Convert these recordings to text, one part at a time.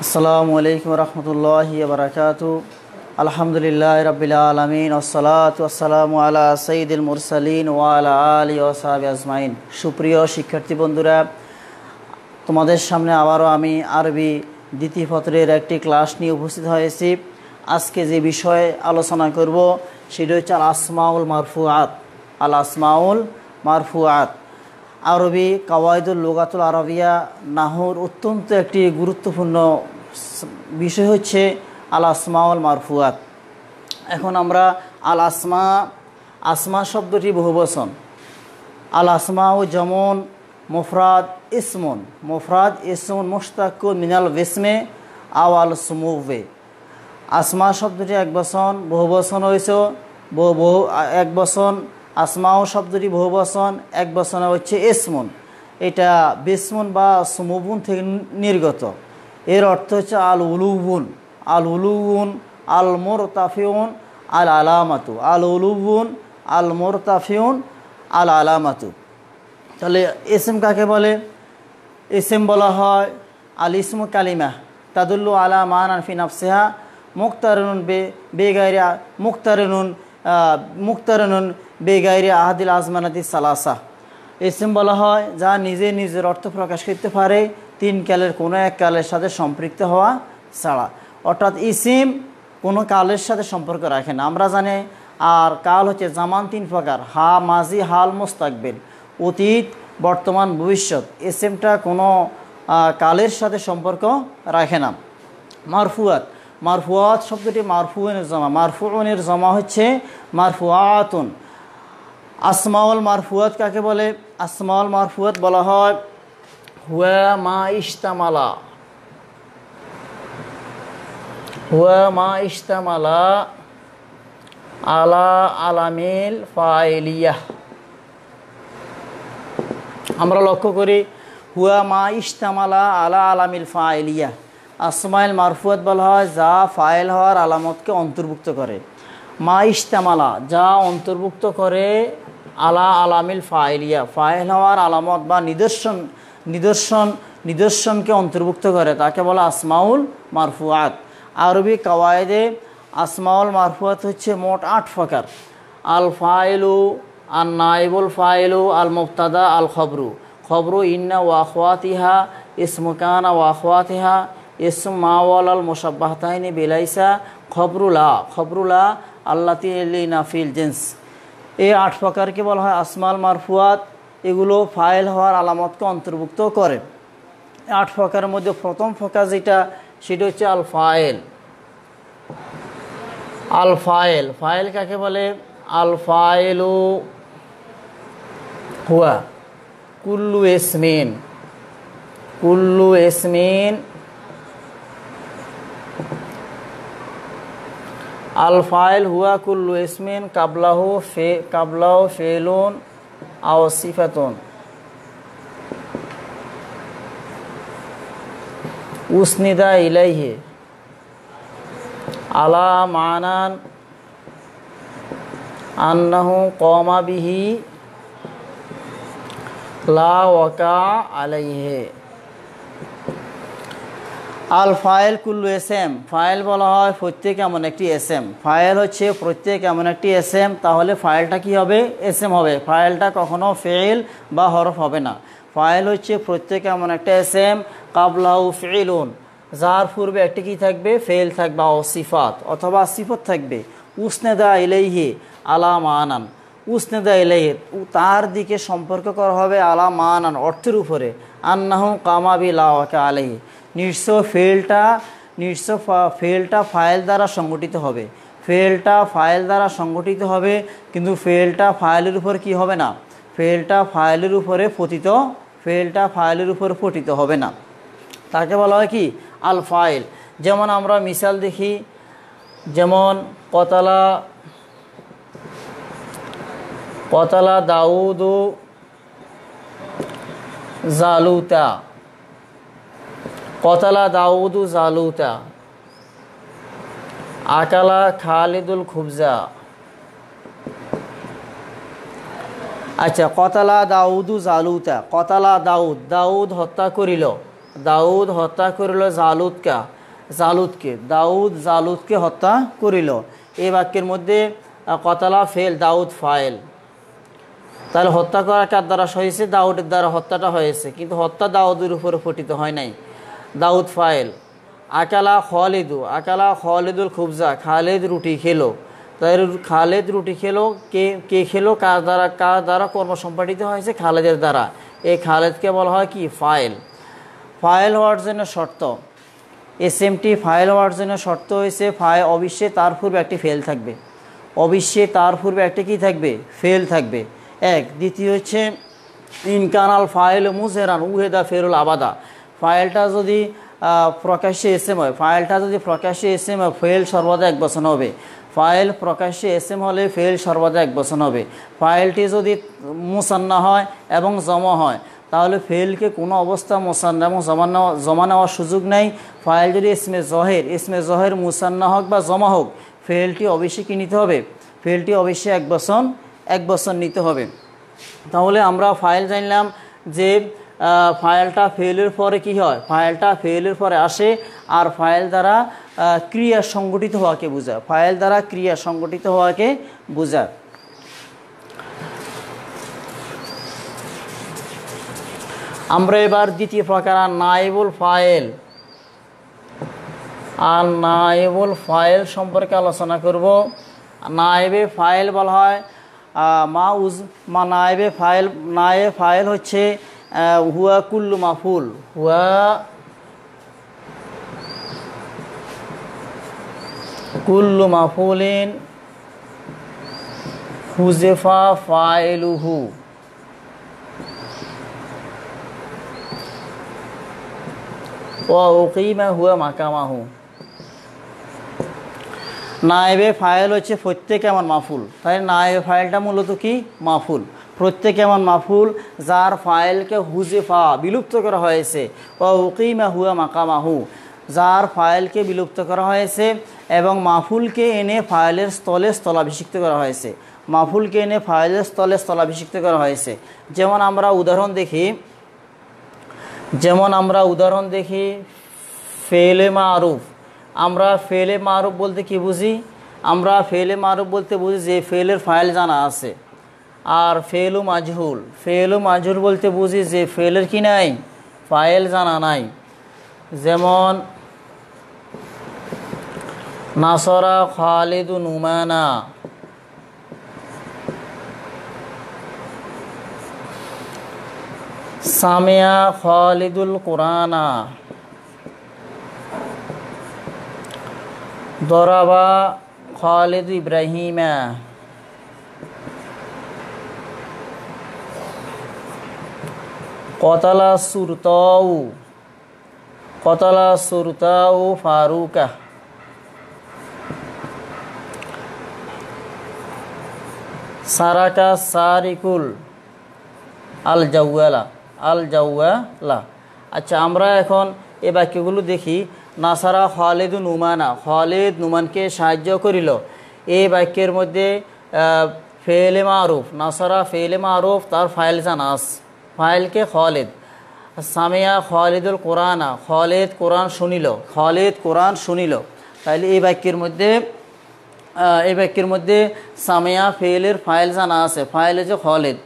আসসালামু আলাইকুম রহমতুল্লাহি ওয়া বারাকাতুহু। আলহামদুলিল্লাহি রাব্বিল আলামিন ওয়াসসালাতু ওয়াসসালামু আলা সাইয়্যিদিল মুরসালিন ওয়া আলা আলিহি ওয়া সাহবিহি আজমাইন। সুপ্রিয় শিক্ষার্থী বন্ধুরা, তোমাদের সামনে আবারও আমি আরবি দ্বিতীয় পত্রের একটি ক্লাস নিয়ে উপস্থিত হয়েছি। আজকে যে বিষয়ে আলোচনা করব সেটা হচ্ছে আল আসমাউল মারফুআত। আল আসমাউল মারফুআত আরবি কাওয়াইদুল লুগাতুল আরবিয়া নাহুর অত্যন্ত একটি গুরুত্বপূর্ণ বিষয় হচ্ছে আল আসমাউল মারফুআত। এখন আমরা আল আসমা শব্দটি বহুবচন। আল আসমাউ যেমন মুফরাদ ইসমুন মুশতাকুন মিনাল বিসমে আও আল সুমুবে। আসমা শব্দটি এক বচন, বহুবচন হয়েছে এক বচন। আসমাও শব্দটি বহুবচন, এক বচনে হচ্ছে ইসমুন। এটা বিসমুন বা সুমুবুন থেকে নির্গত। এর অর্থ হচ্ছে আল উলুবুন আল মুরতাফিউন আল আলামাতু। আল উলুবুন আল মুরতাফিউন আল আলামাতু। তাহলে ইসম কাকে বলে? ইসম বলা হয় আল ইসমু কালিমা তাদুল্লু আলা মানান ফি নাফসিহা মুক্তারিনুন বেগাইরে আহাদিল আজমানাতি সালাসা। ইসম বলা হয় যা নিজের অর্থ প্রকাশ করতে পারে তিন কালের কোনো এক কালের সাথে সম্পৃক্ত হওয়া ছাড়া। অর্থাৎ ইসিম কোনো কালের সাথে সম্পর্ক রাখে না। আমরা জানি আর কাল হচ্ছে জামান তিন প্রকার, মাজি, হাল, মুস্তাকবিল, অতীত, বর্তমান, ভবিষ্যৎ। ইসিমটা কোনো কালের সাথে সম্পর্ক রাখে না। মারফুয়াত শব্দটি মারফুউনের জমা হচ্ছে মারফুআতুন। আসমাউল মারফুয়াত কাকে বলে? আসমাউল মারফুয়াত বলা হয় হুয়া মা ইশতামালা আলা আলামিল ফাইলিয়াহ। আমরা লক্ষ্য করি হুয়া মা ইশতামালা আলা আলামিল ফাইলিয়াহ। আসমাইল মারফুয়াত বলা হয় যা ফাইল হওয়ার আলামতকে অন্তর্ভুক্ত করে। মা ইশতামালা যা অন্তর্ভুক্ত করে আলা আলামিল ফাইলিয়া, ফাইল হওয়ার আলামত বা নিদর্শনকে অন্তর্ভুক্ত করে, তাকে বলা আসমাউল মারফুআত। আরবি কাওয়ায়েদে আসমাউল মারফুআত হচ্ছে মোট 8 প্রকার। আল ফাইলু, আন নাইবুল ফাইলু, আল মুবতাদা, আল খবরু ইন্না ওয়া আখওয়াতিহা, ইসমু কানা ওয়া আখওয়াতিহা, ইসম মাওয়াল আল মুশাব্বাহতাইনি বিলাইসা, খবরুলা আল্লাতি লিনা ফিল জিন্স। এই 8 প্রকারকে বলা হয় আসমাল মারফুয়াত। এগুলো ফাইল হওয়ার আলামতকে অন্তর্ভুক্ত করে। 8 প্রকারের মধ্যে প্রথম প্রকার যেটা সেটা হচ্ছে আল ফাইল কাকে বলে? আল ফাইলু হুয়া কুল্লু ইসমিন আল ফাইল হুয়া কুল্লু ইসমিন কাবলাহু ফেলুন আও সিফাতুন উসনিদা ইলাইহি আলা মানান আন্নাহু কওমা বিহি লা ওয়াকা আলাইহি। আল ফাইল কুল্লু এসএম। ফাইল বলা হয় প্রত্যেক এমন একটি এসএম। ফাইল হচ্ছে প্রত্যেক এমন একটি এসএম। তাহলে ফাইলটা কি হবে? এসএম হবে। ফাইলটা কখনো ফেল বা হরফ হবে না। ফাইল হচ্ছে প্রত্যেক এমন একটা এসএম কাবলাহু ফিলুন, যার পূর্বে একটি কি থাকবে? ফেল থাকবে, ও সিফাত অথবা সিফত থাকবে। উসনেদা ইলাইহি আলা মানান, উসনেদা ইলাইহি তার দিকে সম্পর্ক করা হবে আলা মানান অর্থের উপরে। আন্নাহু কামা বি লা ওয়াকা আলাইহি, নিশ্চয় ফেলটা ফাইল দ্বারা সংগঠিত হবে। ফেলটা ফাইল দ্বারা সংগঠিত হবে, কিন্তু ফেলটা ফাইলের উপর কি হবে না? ফেলটা ফাইলের উপরে পতিত হবে না। তাকে বলা হয় কি? আল ফাইল। যেমন আমরা মিসাল দেখি, যেমন কতালা দাউদু জালুতা, আকালা খালিদুল খুবজা। আচ্ছা, কতালা দাউদু জালুতা, কতালা দাউদ হত্যা করিল, দাউদ হত্যা করিল জালুদকে দাউদ জালুদকে হত্যা করিল। এই বাক্যের মধ্যে কতালা ফেল, দাউদ ফাইল। তাহলে হত্যা করা কার দ্বারা হয়েছে? দাউদের দ্বারা হত্যাটা হয়েছে, কিন্তু হত্যা দাউদের উপরে পঠিত হয় নাই। দাউদ ফাইল। আকালা খালিদুল খুবজা, খালেদ রুটি খেলো। তাই খালেদ রুটি খেলো, কে খেলো? কার দ্বারা কর্ম সম্পাদিত হয়েছে? খালেদের দ্বারা। এই খালেদকে বলা হয় কি? ফাইল। ফাইল হওয়ার জন্য শর্ত, এসএমটি ফাইল হওয়ার জন্য শর্ত হয়েছে অবশ্যই তার পূর্বে একটি ফেল থাকবে। অবশ্যই তার পূর্বে একটা কি থাকবে? ফেল থাকবে। এক। দ্বিতীয় হচ্ছে ইনকানাল ফাইল মুজেরান উহেদা ফেরুল আবাদা। ফাইলটা যদি প্রকাশ্যে এসএম হয়, ফেল সর্বদা 1 বছর হবে। ফাইল প্রকাশ্যে এসএম হলে ফেল সর্বদা 1 বছর হবে। ফাইলটি যদি মুসান্না হয় এবং জমা হয়, তাহলে ফেলকে কোনো অবস্থা মুসান্না এবং জমা নেওয়ার সুযোগ নেই। ফাইল যদি ইসমে জহের মুসান্না হোক বা জমা হোক, ফেলটি অবশ্যই কি নিতে হবে? ফেলটি অবশ্যই 1 বছর নিতে হবে। তাহলে আমরা ফাইল জানলাম যে ফাইলটা ফেলের পরে কি হয়? ফাইলটা ফেলের পরে আসে, আর ফাইল দ্বারা ক্রিয়া সংগঠিত হওয়াকে বোঝায়। ফাইল দ্বারা ক্রিয়া সংগঠিত হওয়াকে বোঝায়। আমরা এবার দ্বিতীয় প্রকার নায়েবুল ফাইল সম্পর্কে আলোচনা করব। নায়েবে ফাইল বলা হয় নায়েবে ফাইল হচ্ছে হুয়া কুল্লু মাফুল, কুল্লু মাফুলিন হুজেফা ফাইলুহু। ওকিমা হুয়া মাকামাহু। নায়েবে ফাইল হচ্ছে প্রত্যেক এমন মাফুল। তাই নায়েবে ফাইলটা মূলত কি? মাফুল। প্রত্যেক এমন মাফুল যার ফাইলকে হুজেফা বিলুপ্ত করা হয়েছে, ওকিমা হুয়া মাকামাহু, যার ফাইলকে বিলুপ্ত করা হয়েছে এবং মাফুলকে এনে ফাইলের স্থলে স্থলাভিষিক্ত করা হয়েছে। যেমন আমরা উদাহরণ দেখি ফেলে মারুফ। আমরা ফেলে মারুফ বলতে কি বুঝি? আমরা ফেলে মারুফ বলতে বুঝি যে ফেলের ফাইল জানা আছে। আর ফেলু মাজহুল বলতে বুঝি যে ফেলের কি নাই? ফাইল জানা নাই। যেমন নাসরা খালিদু নুমানা, সামিয়া খালিদুল কুরআনা, দরাবা খালিদ ইব্রাহিমা, কতালা সুরতাউ ফারুকা। সারাকা সারিকুল আল জাওয়ালা। আচ্ছা, আমরা এখন এই বাক্যগুলো দেখি। নাসারা খালিদু নুমানা, খালিদ নুমানকে সাহায্য করিল। এই বাক্যের মধ্যে ফেলে মারুফ, নাসারা ফেলে মারুফ, তার ফাইল জানাস, ফাইলকে খালিদ। সামিয়া খালিদুল কোরআনা, খালিদ কোরআন শুনিল। তাইলে এই বাক্যের মধ্যে সামিয়া ফেলের ফাইল জানা আছে, ফাইল হচ্ছে খালিদ।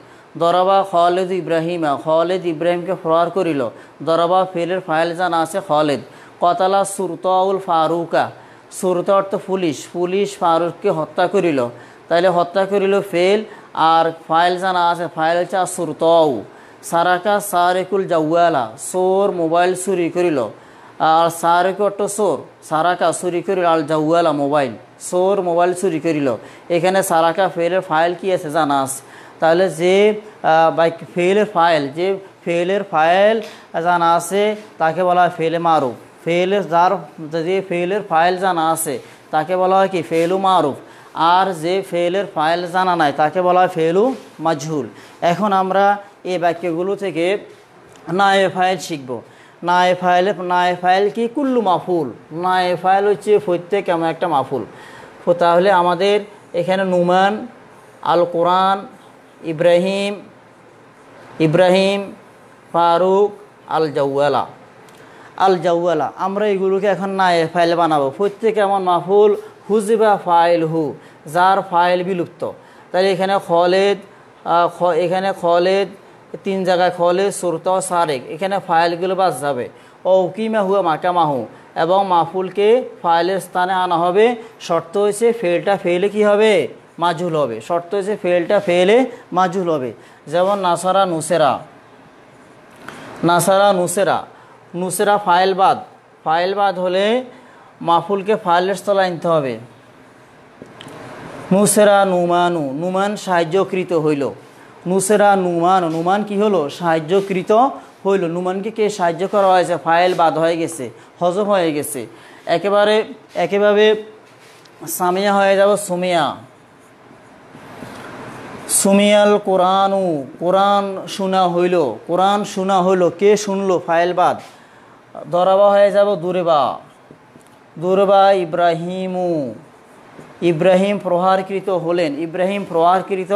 দরাবা খালিদ ইব্রাহিমা, খালিদ ইব্রাহিমকে প্রহার করিল। দরাবা ফেলের ফাইল জানা আছে খালিদ। কতালা সুরতাউল ফারুকা, সুরতা অর্থ পুলিশ ফারুককে হত্যা করিল। তাইলে হত্যা করিল ফেল, আর ফাইল জানা আছে, ফাইল হচ্ছে সুরতাউ। সারাকা সারেকুল জাওয়ালা, চোর মোবাইল চুরি করিল। আর সারেক অর্থ চোর, সারাকা চুরি করিল, আল জাওয়ালা মোবাইল, চোর মোবাইল চুরি করিল। এখানে সারাকা ফেলের ফাইল কি আছে জানা আছে। তাহলে যে ফেলের ফাইল জানা আছে তাকে বলা হয় ফেলে মারুফ। যে ফেলের ফাইল জানা আছে তাকে বলা হয় কি? ফেলু মারুফ। আর যে ফেলের ফাইল জানা নাই তাকে বলা হয় ফেলু মাজহুল। এখন আমরা এই বাক্যগুলো থেকে নায়েবে ফাইল শিখব। নায়েবে ফাইল কি? কুল্লু মাফুল। নায়েবে ফাইল হচ্ছে প্রত্যেক এমন একটা মাফুল। তাহলে আমাদের এখানে নুমান, আল কোরআন, ইব্রাহিম, ফারুক, আল জাওয়ালা। আল জাওয়ালা, আমরা এগুলোকে এখন নায়েব ফাইল বানাবো। প্রত্যেক এমন মাফুল হুজিবা ফাইল হু, যার ফাইল বিলুপ্ত। তাহলে এখানে খলেদ 3 জায়গায় খলেদ, সুরতা ও সারেক, এখানে ফাইলগুলো বাদ যাবে। ও উকিমা হুয়া মাকামাহু, এবং মাফুলকে ফাইলের স্থানে আনা হবে। শর্ত হয়েছে ফেলটা ফেলে কি হবে? মাজহুল হবে। শর্ত হয়েছে ফেলটা ফেলে মাজহুল হবে। যেমন নাসারা নুসেরা, নাসারা নুসেরা, নুসেরা ফাইল বাদ হলে মাফুলকে ফাইলের স্থলে আনতে হবে। নুসেরা নুমানু, নুমান সাহায্যকৃত হইল। নুসেরা নুমান, নুমান কি হলো? সাহায্যকৃত হইল। নুমানকে কে সাহায্য করা হয়েছে? ফাইল বাদ হয়ে গেছে, হজম হয়ে গেছে। একেভাবে সামিয়া হয়ে যাব সুমিয়া। সুমিয়াল কোরআনু, কোরআন শোনা হইল, কোরআন শোনা হইল, কে শুনলো? ফাইল বাদ। দরাবা হয়ে যাব দুরবা ইব্রাহিমু, ইব্রাহিম প্রহারকৃত হলেন, ইব্রাহিম প্রহারকৃত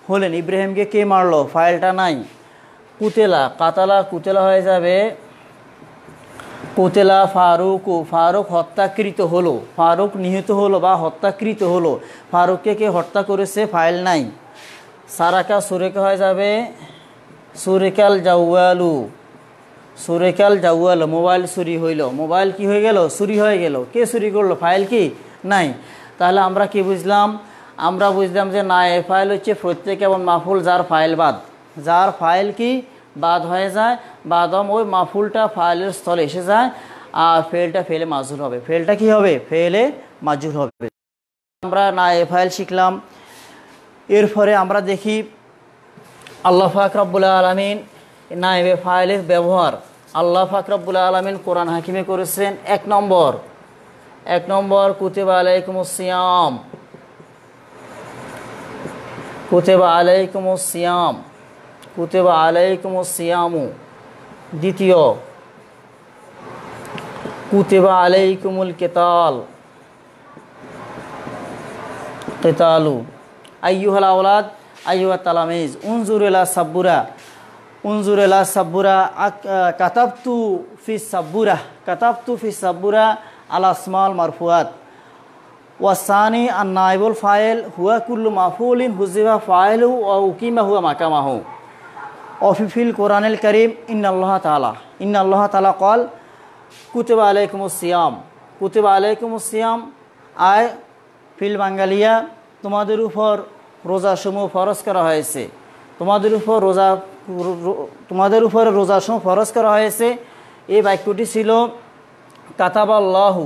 হলেন। ইব্রাহিমকে কে মারলো? ফাইলটা নাই। কুতেলা হয়ে যাবে কুতেলা ফারুকু, ফারুক হত্যাকৃত হলো, ফারুক নিহত হলো বা হত্যাকৃত হলো। ফারুককে কে হত্যা করেছে? ফাইল নাই। সারাকা সুরেকা হয়ে যাবে সুরেকাল জাওয়ালু, সুরেকাল জাওয়াল, মোবাইল চুরি হইল। মোবাইল কি হয়ে গেল? চুরি হয়ে গেল। কে চুরি করলো? ফাইল কি নাই। তাহলে আমরা কি বুঝলাম? আমরা বুঝলাম যে নায়েব ফাইল হচ্ছে প্রত্যেক এমন মাফুল যার ফাইল বাদ, যার ফাইল কি বাদ হয়ে যায়, বাদম ওই মাফুলটা ফাইলের স্থলে এসে যায়, আর ফেলটা ফেলে মাজহুল হবে। ফেলটা কি হবে? ফেলে মাজহুল হবে। আমরা নায়েব ফাইল শিখলাম। এরপরে আমরা দেখি আল্লাহ পাক রব্বুল আলামিন নায়েবে ফাইলের ব্যবহার। আল্লাহ পাক রব্বুল আলামিন কোরআন হাকিমে করেছেন। এক নম্বর কুতিবা আলাইকুমুস সিয়াম, কুতিবা আলাইকুমুস সিয়াম, কুতিবা আলাইকুমুস সিয়ামু। দ্বিতীয় কুতিবা আলাইকুমুল কিতালু। আইয়ুহাল আওলাদ আইয়ুহাত তালামিজ উনজুর ইলা সাব্বুরা কাতাবতু ফিস সাব্বুরা আল আসমাল মারফুয়াত। ওয়াসানি আন নাইবুল ফাইল হুয়া কুল্লু মাফুলিন হুজিবা ফাইলু ওয়া উকিমা হুয়া মাকামাহু। অফিফিল কোরআনুল কারীম ইন্নাল্লাহ তাআলা ক্বাল কুতিবা আলাইকুমুস সিয়াম আয় ফিল বাঙ্গালিয়া, তোমাদের উপর রোজাসমূহ ফরজ করা হয়েছে, তোমাদের উপর রোজাসমূহ ফরজ করা হয়েছে। এই বাক্যটি ছিল কাতাবাল্লাহু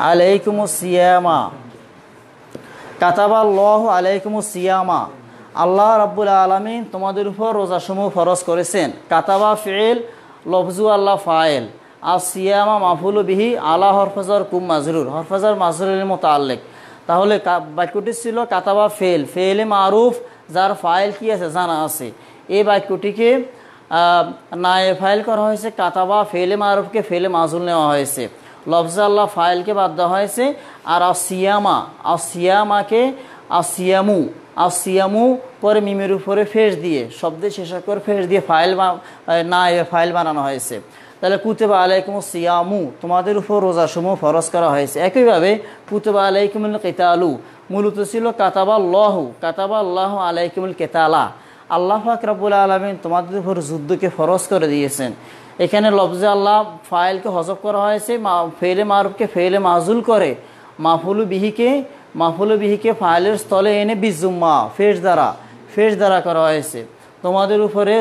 আলাইকুমুস সিয়ামা, আল্লাহ রাব্বুল আলামিন তোমাদের উপর রোজাসমূহ ফরজ করেছেন। কাতাবা ফিল, লফজু আল্লাহ ফাইল, আর সিয়ামা মাফুলু বিহি, আলা হরফাজার কুম মাজরুর, হরফাজার মাজরুরের মুতাআল্লিক। তাহলে বাক্যটি ছিল কাতাবা ফেলে মারুফ, যার ফাইল কি আছে? জানা আছে। এই বাক্যটিকে নায়েব ফাইল করা হয়েছে। কাতাবা ফেলে মারুফকে ফেলে মাজুল নেওয়া হয়েছে, লফজ আল্লাহ ফাইলকে বাদ দেওয়া হয়েছে। আর আসিয়ামু পরে মিমের উপরে ফেস দিয়ে, শব্দের শেষ করে ফেস দিয়ে নায়েব ফাইল বানানো হয়েছে। তাহলে কুতিবা আলাইকুমুস সিয়ামু, তোমাদের উপর রোজাসমূহ ফরজ করা হয়েছে। একইভাবে কুতিবা আলাইকুমুল কিতালু মূলত ছিল কাতাবাল্লাহু আলাইকুমুল কিতালা, আল্লাহ পাক রব্বুল আলামিন তোমাদের উপর যুদ্ধকে ফরজ করে দিয়েছেন। এখানে লফজে আল্লাহ ফাইলকে হযফ করা হয়েছে, ফেলে মারুফকে ফেলে মাজুল করে মাফুলু বিহিকে ফাইলের স্থলে এনে বিজুম্মা ফেস দ্বারা করা হয়েছে। তোমাদের উপরে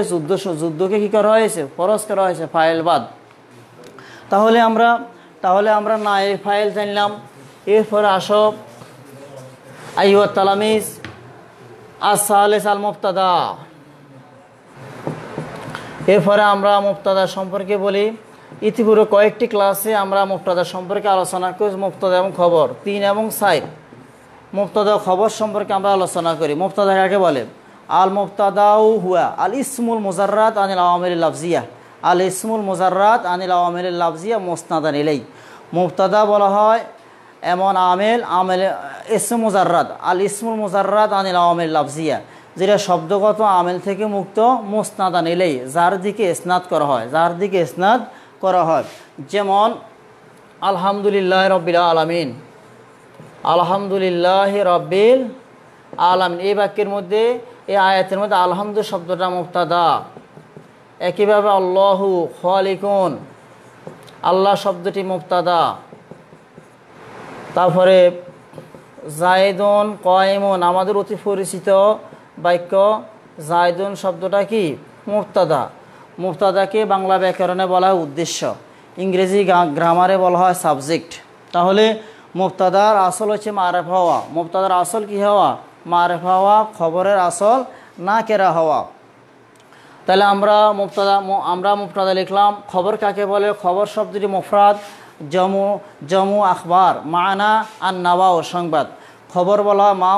যুদ্ধকে কি করা হয়েছে? ফরজ করা হয়েছে, ফাইল বাদ। তাহলে আমরা নায়েব ফাইল জানলাম। এরপরে আসো আইয়ুহাত তালামিজ আস-সালিস আল মুবতাদা। এরপরে আমরা মুবতাদা সম্পর্কে বলি। ইতিপূর্বে কয়েকটি ক্লাসে আমরা মুবতাদা সম্পর্কে আলোচনা করি। মুবতাদা এবং খবর 3 এবং 4, মুবতাদা খবর সম্পর্কে আমরা আলোচনা করি। মুবতাদা কাকে বলে? আল মুবতাদাউ হুয়া আল ইসমুল মুজাররাদ আনিল আওয়ামিল লাফজিয়া মুসনাদান ইলাই। মুবতাদা বলা হয় এমন আমেল ইসমুল মুজাররাদ আনিল আওয়ামিল লাফজিয়া, যেটা শব্দগত আমেল থেকে মুক্ত মুসনাদান ইলাই, যার দিকে ইসনাদ করা হয়, যার দিকে ইসনাদ করা হয়। যেমন আলহামদুলিল্লাহ রব্বিল আলামিন, আলহামদুলিল্লাহ রব্বিল আলামিন, এই বাক্যের মধ্যে, এই আয়াতের মধ্যে আলহামদু শব্দটা মুবতাদা। একইভাবে আল্লাহু খালিকুন, আল্লাহ শব্দটি মুবতাদা। তারপরে জায়দুন কায়েমুন, আমাদের অতি পরিচিত বাক্য জায়দুন শব্দটা কি মুবতাদা। মুবতাদাকে বাংলা ব্যাকরণে বলা হয় উদ্দেশ্য, ইংরেজি গ্রামারে বলা হয় সাবজেক্ট। তাহলে মুবতাদার আসল হচ্ছে মারেফা হওয়া। মুবতাদার আসল কি হওয়া? মারেফা হওয়া। খবরের আসল না কেরা হওয়া। তাহলে আমরা মুবতাদা লিখলাম। খবর কাকে বলে? খবর শব্দটি মুফরাদ, জমু আখবার, মানা আর নাওয়া ও সংবাদ। খবর বলা মা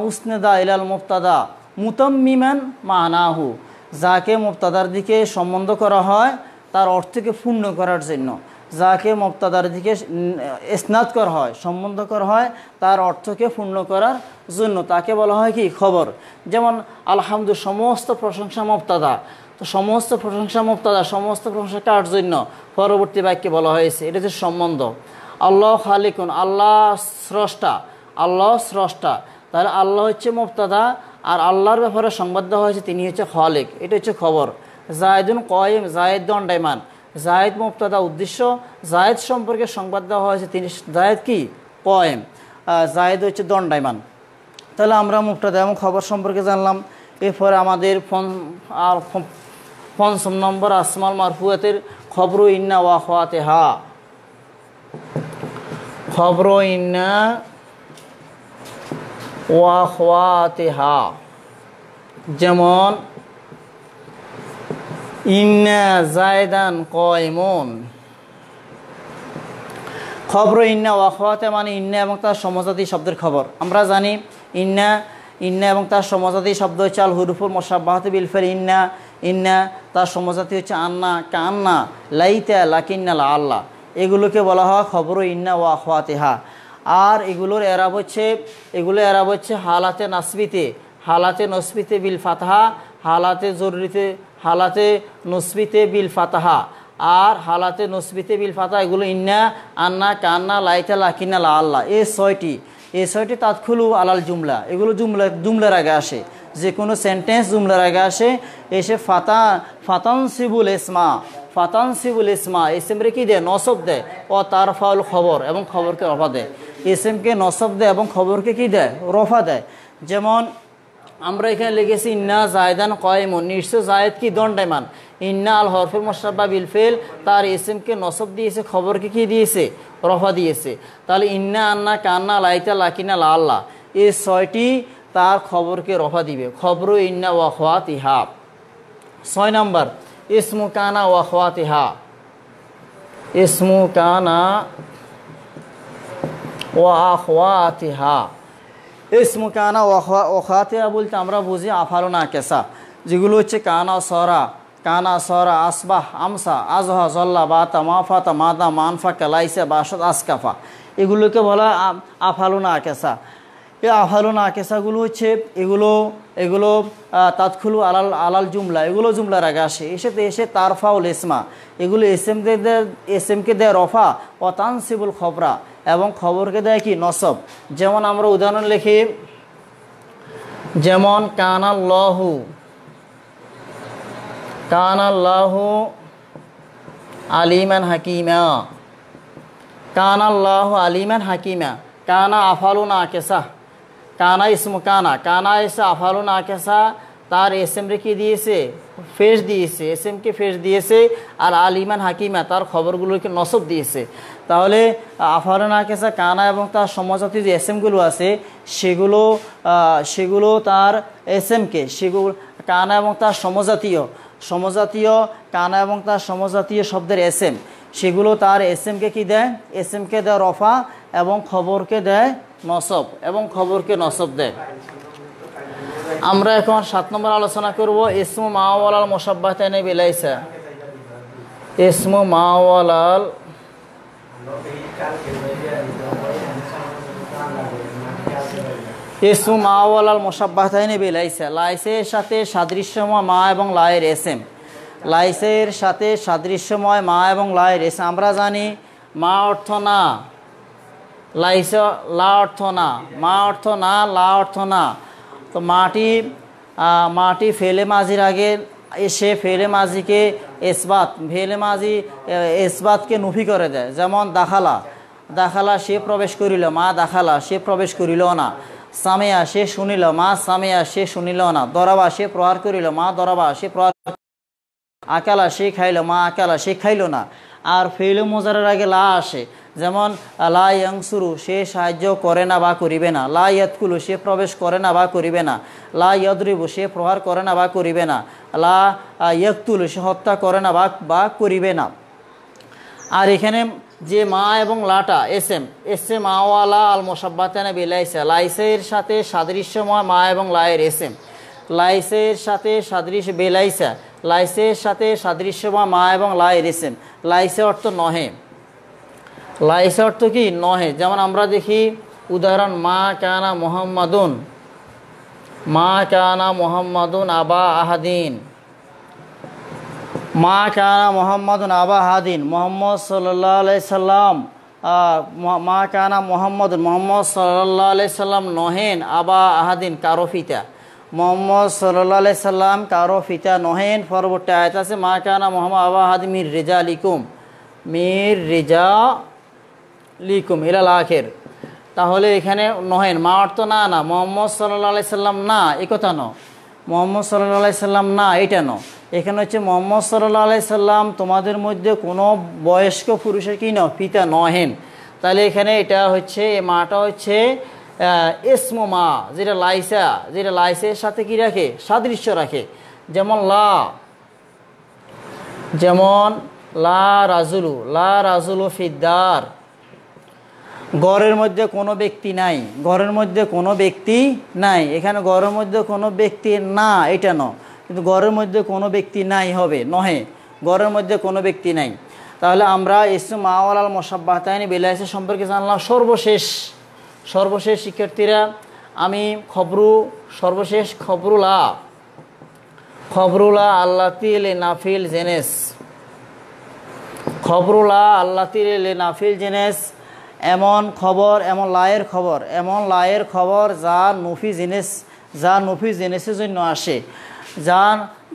উসনেদা ইলাল মুবতাদা মুতাম্মিমান মানাহু, যাকে মুবতাদার দিকে সম্বন্ধ করা হয় তার অর্থকে পূর্ণ করার জন্য। যাকে মুবতাদার দিকে ইসনাদ করা হয়, সম্বন্ধ করা হয় তার অর্থকে পূর্ণ করার জন্য, তাকে বলা হয় কি খবর। যেমন আলহামদু, সমস্ত প্রশংসা মুবতাদা। তো সমস্ত প্রশংসা মুবতাদা, সমস্ত প্রশংসা কার জন্য? পরবর্তী বাক্যে বলা হয়েছে, এটা হচ্ছে সম্বন্ধ। আল্লাহ খালিকুন, আল্লাহ স্রষ্টা, আল্লাহ স্রষ্টা। তাহলে আল্লাহ হচ্ছে মুবতাদা, আর আল্লাহর ব্যাপারে সংবাদ দেওয়া হয়েছে তিনি হচ্ছে খালিক, এটা হচ্ছে খবর। জায়েদুন কায়েম, জায়েদ দণ্ডায়মান, জায়েদ মুবতাদা উদ্দেশ্য, জায়েদ সম্পর্কে সংবাদ দেওয়া হয়েছে তিনি, জায়েদ কি কায়েম, জায়েদ হচ্ছে দণ্ডায়মান। তাহলে আমরা মুবতাদা এবং খবর সম্পর্কে জানলাম। এরপরে আমাদের পঞ্চম নম্বর আসমাল মারফুয়াতের খবর ইন্না ওয়া আখওয়াতিহা। খবর ইন্না ওয়া আখওয়াতিহা, যেমন ইন্না জায়দান কায়েমুন। খবর ইন্না ওয়া আখওয়াতিহা মানে ইন্না এবং তার সমজাতি শব্দের খবর। আমরা জানি ইন্না এবং তার সমজাতি শব্দ হচ্ছে আল হুরুফুল মুশাব্বাহাতু বিল ফাইল। ইন্না তার সমজাতি হচ্ছে আন্না, কান্না, লাইতা, লাকিন্না, আল্লাহ। এগুলোকে বলা হয় খবর ইন্না ওয়া আখওয়াতিহা। আর এগুলোর এরাব হচ্ছে হালাতে নসবিতে বিল ফাতহা, হালাতে জরুরিতে, হালাতে নসবিতে বিল ফাতহা, আর হালাতে নসবিতে বিল ফাতহা। এগুলো ইন্না, আন্না, কান্না, লাইতা, লাকিন্না, আল্লাহ। এই ছয়টি তাদখুলু আলাল জুমলা। এগুলো জুমলার আগে আসে, যে কোনো সেন্টেন্স জুমলার আগে আসে। এসে ফাতানসিবুল ইসমা, ইসমরে কি দেয়? নসব দেয়। ও তারফাউল খবর, এবং খবরকে রফা দেয়। ইসমকে নসব দেয় এবং খবরকে কি দেয়? রফা দেয়। যেমন আমরা এখানে লিখেছি ইন্না জায়দান কায়েমুন, নিশ্চয় জায়েদ কি দণ্ডায়মান। ইন্না আল হরফুল মুশাব্বাহ বিল ফিল, তার ইসমকে নসব দিয়েছে, খবরকে কি দিয়েছে? রফা দিয়েছে। তাহলে ইন্না, আন্না, কান্না, লাইতা, লাকিনা, আল্লাহ, এই ছয়টি তার খবরকে রফা দিবে। খবর ইন্না ওয়া আখওয়াতিহা। 6 নম্বর ইসমু কানা ওয়া আখওয়াতিহা। ইসমু কানা ওয়া আখওয়াতিহা। ইসমু কানা ওয়া আখওয়াতিহা বলতে আমরা বুঝি আফালু নাকিসা, যেগুলো হচ্ছে কানা সরা, আসবাহ, আমসা, আজহা, জল্লা, বাতা, মাফাতা, মাদা, মানফাকা, লাইসা, বাসাত, আসকাফা। এগুলোকে বলা আফালু নাকিসা। এই আফালু নাকিসাগুলো হচ্ছে এগুলো তাদখুলু আলাল জুমলা, এগুলো জুমলার আগে আসে। এসে তারফাউল ইসমা, এগুলো এসএমকে দেয় রফা, ও তানসিবুল খবরা, এবং খবরকে দেয় কি? নসব। যেমন আমরা উদাহরণ লিখি, যেমন কানাল্লাহু আলিমান হাকিমা, কানাল্লাহু আলিমান হাকিমা। কানা আফালু নাকিসা, কানা ইসমু কানা এসে আফালু নাকিসা, তার এসএম রে কি দিয়েছে? ফেস দিয়েছে, এসএমকে ফেস দিয়েছে। আর আলিমান হাকিমা তার খবরগুলোকে নসব দিয়েছে। তাহলে আফালু নাকিসা, কানা এবং তার সমজাতীয় যে এসএমগুলো আছে সেগুলো তার এসএমকে, সেগুলো কানা এবং তার সমজাতীয় কানা এবং তার সমজাতীয় শব্দের এসএম, সেগুলো তার এসএমকে কি দেয়? এসএমকে দেয় রফা, এবং খবরকে দেয় নসব, দেয়। আমরা এখন 7 নম্বর আলোচনা করব ইসমু মাওয়ালাল মুশাব্বাহাতাইনি বিলাইসা। ইসমু মাওয়ালাল ইসমু মা ওয়াল আল মুশাব্বাহাতাইনি বিলাইসা, লাইসের সাথে সাদৃশ্যময় মা এবং লায়ের এসএম, লাইসের সাথে সাদৃশ্যময় মা এবং লায়ের এসএম। আমরা জানি মা অর্থ না, লাইস লা অর্থ না, মা অর্থ না, লা অর্থ না। তো মাটি ফেলে মাজির আগে এসে ফেলে মাজিকে এসবাত, ফেলে মাজি এসবাতকে নফি করে দেয়। যেমন দাখালা, দাখালা সে প্রবেশ করিল, মা দাখালা সে প্রবেশ করিল না। সামেয়া সে শুনিল, মা সামেয়া সে শুনিল না। দরাবা সে প্রহার করিল, মা দরাবা সে প্রহার। আকালা সে খাইল, মা আকালা সে খাইল না। আর ফেইল মোজারের আগে লা আসে, যেমন লা ইয়াংসুরু সে সাহায্য করে না বা করিবে না। লা ইয়াদকুলু সে প্রবেশ করে না বা করিবে না। লা ইয়াদরিবু সে প্রহার করে না বা করিবে না। লা ইয়াকতুলু সে হত্যা করে না বা করিবে না। আর এখানে যে মা এবং লাটা এসএম, এসএম মাওয়ালা আল মুশাব্বাহাতাইনি বিলাইসা, লাইসের সাথে সাদৃশ্যময় মা এবং লায়ের এসএম, লাইসের সাথে সাদৃশ্য বেলাইসা, লাইসের সাথে সাদৃশ্যময় মা এবং লায়ের এসএম। লাইসে অর্থ নহে, লাইসে অর্থ কি নহে। যেমন আমরা দেখি উদাহরণ, মা কানা মুহাম্মাদুন, মা কানা মুহাম্মাদুন আবা আহাদিন, মা কানা মুহাম্মাদুন আবা আহাদিন, মোহাম্মদ সাল্লাল্লাহু আলাইহি সাল্লাম, মা কানা মুহাম্মাদুন মোহাম্মদ সাল্লাল্লাহু আলাইহি সাল্লাম নহেন আবা আহাদিন কারো পিতা, মোহাম্মদ সাল্লাল্লাহু আলাইহি সাল্লাম কারো পিতা নহেন। পরবর্তী আয়াত আছে মা কানা মুহাম্মদ আবা আহাদিন মির রিজালিকুম, মির রিজালিকুম ইলাল আখির। তাহলে এখানে নহেন মা অর্থ না, না মোহাম্মদ সাল্লাল্লাহু আলাইহি সাল্লাম না এই কথা ন, মোহাম্মদ সাল্লাল্লাহু আলাইহি সাল্লাম না এটা ন। এখানে হচ্ছে মোহাম্মদ সাল্লাল্লাহু আলাইহি সাল্লাম তোমাদের মধ্যে কোনো বয়স্ক পুরুষের কি ন পিতা নহেন। তাহলে এখানে এটা হচ্ছে এই মাটা হচ্ছে ইসমু মা, যেটা লাইসা, যেটা লাইসের সাথে কি রাখে সাদৃশ্য রাখে। যেমন লা, যেমন লা রাজুলু, লা রাজুলু ফিদ্দার, ঘরের মধ্যে কোনো ব্যক্তি নাই, ঘরের মধ্যে কোনো ব্যক্তি নাই। এখানে ঘরের মধ্যে কোনো ব্যক্তি না এটা ন, কিন্তু ঘরের মধ্যে কোনো ব্যক্তি নাই হবে নহে, ঘরের মধ্যে কোনো ব্যক্তি নাই। তাহলে আমরা ইসমু মাওয়াল আল মুশাব্বাহাতাইনি বিলাইসা সম্পর্কে জানলাম। সর্বশেষ শিক্ষার্থীরা আমি সর্বশেষ খবরুলা আল্লাতি লে নাফিল জেনেস, খবরুলা আল্লাতি লে নাফিল জেনেস, এমন খবর, এমন লায়ের খবর, এমন লায়ের খবর যা নফি জিনিস, যা নফি জিনিসের জন্য আসে, যা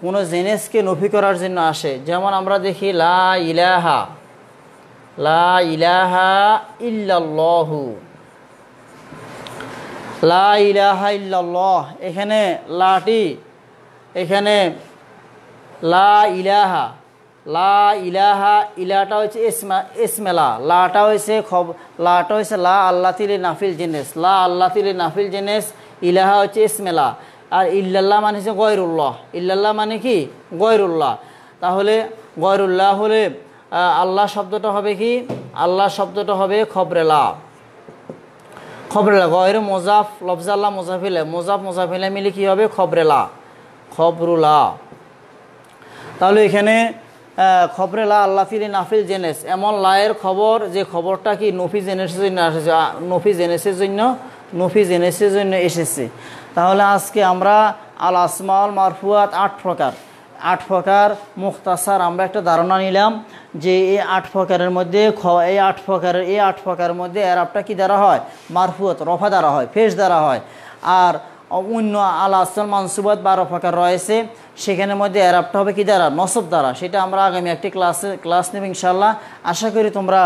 কোনো জিনিসকে নফি করার জন্য আসে। যেমন আমরা দেখি লা ইলাহা, লা ইলাহা ইল্লাল্লাহু, লা ইলাহা ইল্লাল্লাহ। এখানে লাটি, এখানে লা ইলাহা, লা ইলাহা, ইলাটা হচ্ছে ইসমেলা, লাটা হচ্ছে লা আল্লাতি লি নাফিল জিনিস, লা আল্লাতি লি নাফিল জিনিস, ইলাহা হচ্ছে ইসমেলা। আর ইল্লাল্লাহ মানে হচ্ছে গয়রুল্লাহ, ইল্লাল্লাহ মানে কি গয়রুল্লাহ। তাহলে গয়রুল্লাহ হলে আল্লাহ শব্দটা হবে কি, আল্লাহ শব্দটা হবে খবরেলা, খবরেলা। গয়র মোজাফ লফজাল্লাহ মোজাফিলে, মোজাফিলে মিলে কি হবে খবরেলা, খবরুলা। তাহলে এখানে খবরেলা আল্লাহ ফিলি নাফিল জেনেস, এমন লায়ের খবর যে খবরটা কি নফি জেনেসের জন্য আসেছে, নফি জেনেসের জন্য এসেছে। তাহলে আজকে আমরা আল আসমাউল মারফুয়াত 8 প্রকার মুখতাসার আমরা একটা ধারণা নিলাম যে এই 8 প্রকারের মধ্যে এই 8 প্রকারের মধ্যে এরাবটা কি দ্বারা হয়, মারফুয়াত রফা দ্বারা হয়, ফেস দ্বারা হয়। আর অন্য আল আসমাল মানসুবাত 12 প্রকার রয়েছে, সেখানের মধ্যে এরাবটা হবে কি দ্বারা, নসব দ্বারা। সেটা আমরা আগামী একটি ক্লাস নেব ইনশাআল্লাহ। আশা করি তোমরা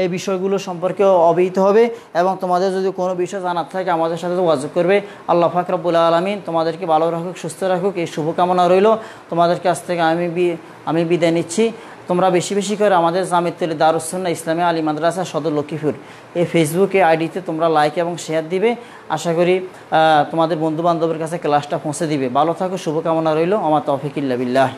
এই বিষয়গুলো সম্পর্কে অবহিত হবে এবং তোমাদের যদি কোনো বিষয় জানার থাকে আমাদের সাথে যোগাযোগ করবে। আল্লাহ পাক রব্বুল আলামিন তোমাদেরকে ভালো রাখুক, সুস্থ রাখুক, এই শুভকামনা রইল। তোমাদের কাছ থেকে আমি বিদায় নিচ্ছি। তোমরা বেশি বেশি করে আমাদের জামিয়াতুল দারুস সুন্নাহ ইসলামিয়া আলী মাদ্রাসা সদর লক্ষ্মীপুর এই ফেসবুকে আইডিতে তোমরা লাইক এবং শেয়ার দিবে। আশা করি তোমাদের বন্ধু বান্ধবের কাছে ক্লাসটা পৌঁছে দিবে। ভালো থাকো, শুভকামনা রইল। আমার তৌফিক ইল্লা বিল্লাহ।